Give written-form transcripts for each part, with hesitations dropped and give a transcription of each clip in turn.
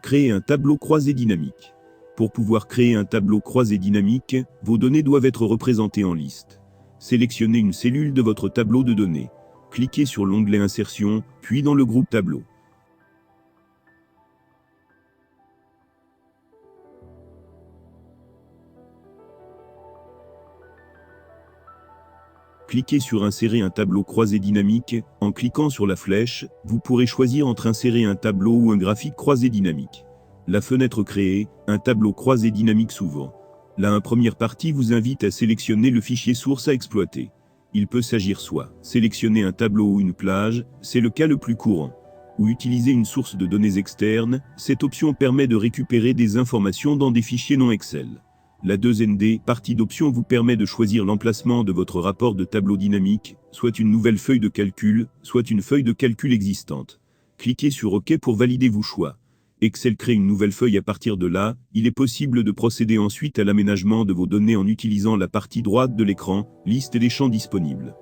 Créer un tableau croisé dynamique. Pour pouvoir créer un tableau croisé dynamique, vos données doivent être représentées en liste. Sélectionnez une cellule de votre tableau de données. Cliquez sur l'onglet Insertion, puis dans le groupe Tableau. Cliquez sur Insérer un tableau croisé dynamique. En cliquant sur la flèche, vous pourrez choisir entre insérer un tableau ou un graphique croisé dynamique. La fenêtre Créer, un tableau croisé dynamique s'ouvre. La première partie vous invite à sélectionner le fichier source à exploiter. Il peut s'agir soit sélectionner un tableau ou une plage, c'est le cas le plus courant, ou utiliser une source de données externe. Cette option permet de récupérer des informations dans des fichiers non Excel. La 2nd partie d'options vous permet de choisir l'emplacement de votre rapport de tableau dynamique, soit une nouvelle feuille de calcul, soit une feuille de calcul existante. Cliquez sur OK pour valider vos choix. Excel crée une nouvelle feuille à partir de là. Il est possible de procéder ensuite à l'aménagement de vos données en utilisant la partie droite de l'écran, liste des champs disponibles.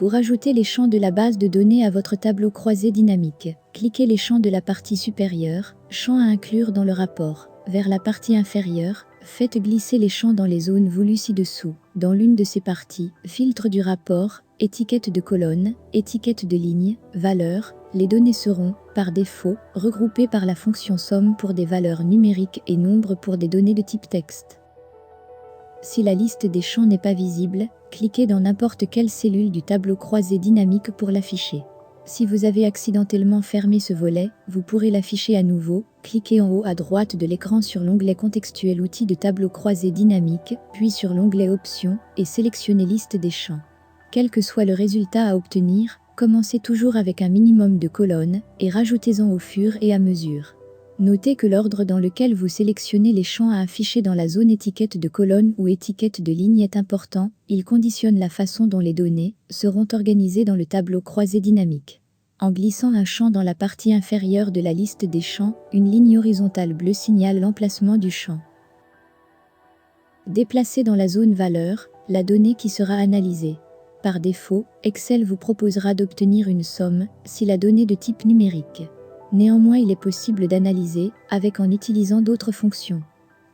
Pour ajouter les champs de la base de données à votre tableau croisé dynamique, cliquez les champs de la partie supérieure, champs à inclure dans le rapport, vers la partie inférieure, faites glisser les champs dans les zones voulues ci-dessous. Dans l'une de ces parties, filtre du rapport, étiquette de colonne, étiquette de ligne, valeur, les données seront, par défaut, regroupées par la fonction somme pour des valeurs numériques et nombre pour des données de type texte. Si la liste des champs n'est pas visible, cliquez dans n'importe quelle cellule du tableau croisé dynamique pour l'afficher. Si vous avez accidentellement fermé ce volet, vous pourrez l'afficher à nouveau. Cliquez en haut à droite de l'écran sur l'onglet Contextuel Outils de tableau croisé dynamique, puis sur l'onglet Options, et sélectionnez Liste des champs. Quel que soit le résultat à obtenir, commencez toujours avec un minimum de colonnes, et rajoutez-en au fur et à mesure. Notez que l'ordre dans lequel vous sélectionnez les champs à afficher dans la zone étiquette de colonne ou étiquette de ligne est important. Il conditionne la façon dont les données seront organisées dans le tableau croisé dynamique. En glissant un champ dans la partie inférieure de la liste des champs, une ligne horizontale bleue signale l'emplacement du champ. Déplacez dans la zone valeur la donnée qui sera analysée. Par défaut, Excel vous proposera d'obtenir une somme si la donnée de type numérique. Néanmoins, il est possible d'analyser avec en utilisant d'autres fonctions.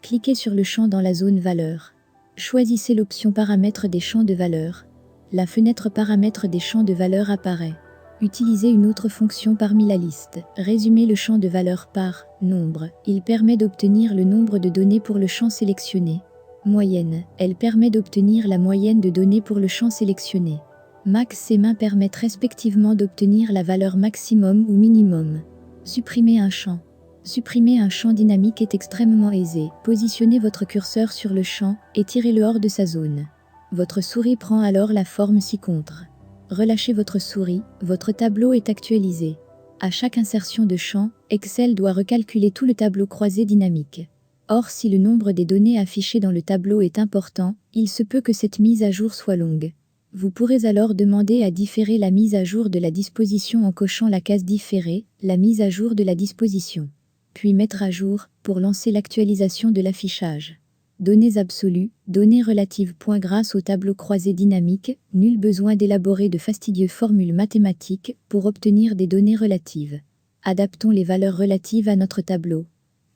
Cliquez sur le champ dans la zone valeur. Choisissez l'option Paramètres des champs de valeur. La fenêtre Paramètres des champs de valeur apparaît. Utilisez une autre fonction parmi la liste. Résumez le champ de valeur par nombre. Il permet d'obtenir le nombre de données pour le champ sélectionné. Moyenne. Elle permet d'obtenir la moyenne de données pour le champ sélectionné. Max et min permettent respectivement d'obtenir la valeur maximum ou minimum. Supprimer un champ. Supprimer un champ dynamique est extrêmement aisé. Positionnez votre curseur sur le champ et tirez-le hors de sa zone. Votre souris prend alors la forme ci-contre. Relâchez votre souris, votre tableau est actualisé. À chaque insertion de champ, Excel doit recalculer tout le tableau croisé dynamique. Or, si le nombre des données affichées dans le tableau est important, il se peut que cette mise à jour soit longue. Vous pourrez alors demander à différer la mise à jour de la disposition en cochant la case Différer, la mise à jour de la disposition. Puis Mettre à jour, pour lancer l'actualisation de l'affichage. Données absolues, données relatives. Grâce au tableau croisé dynamique, nul besoin d'élaborer de fastidieuses formules mathématiques pour obtenir des données relatives. Adaptons les valeurs relatives à notre tableau.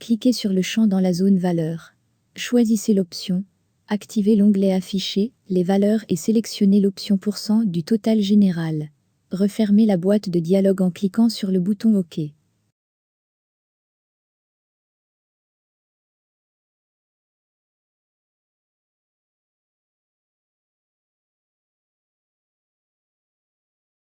Cliquez sur le champ dans la zone valeur. Choisissez l'option. Activez l'onglet Afficher les valeurs et sélectionnez l'option % du total général. Refermez la boîte de dialogue en cliquant sur le bouton OK.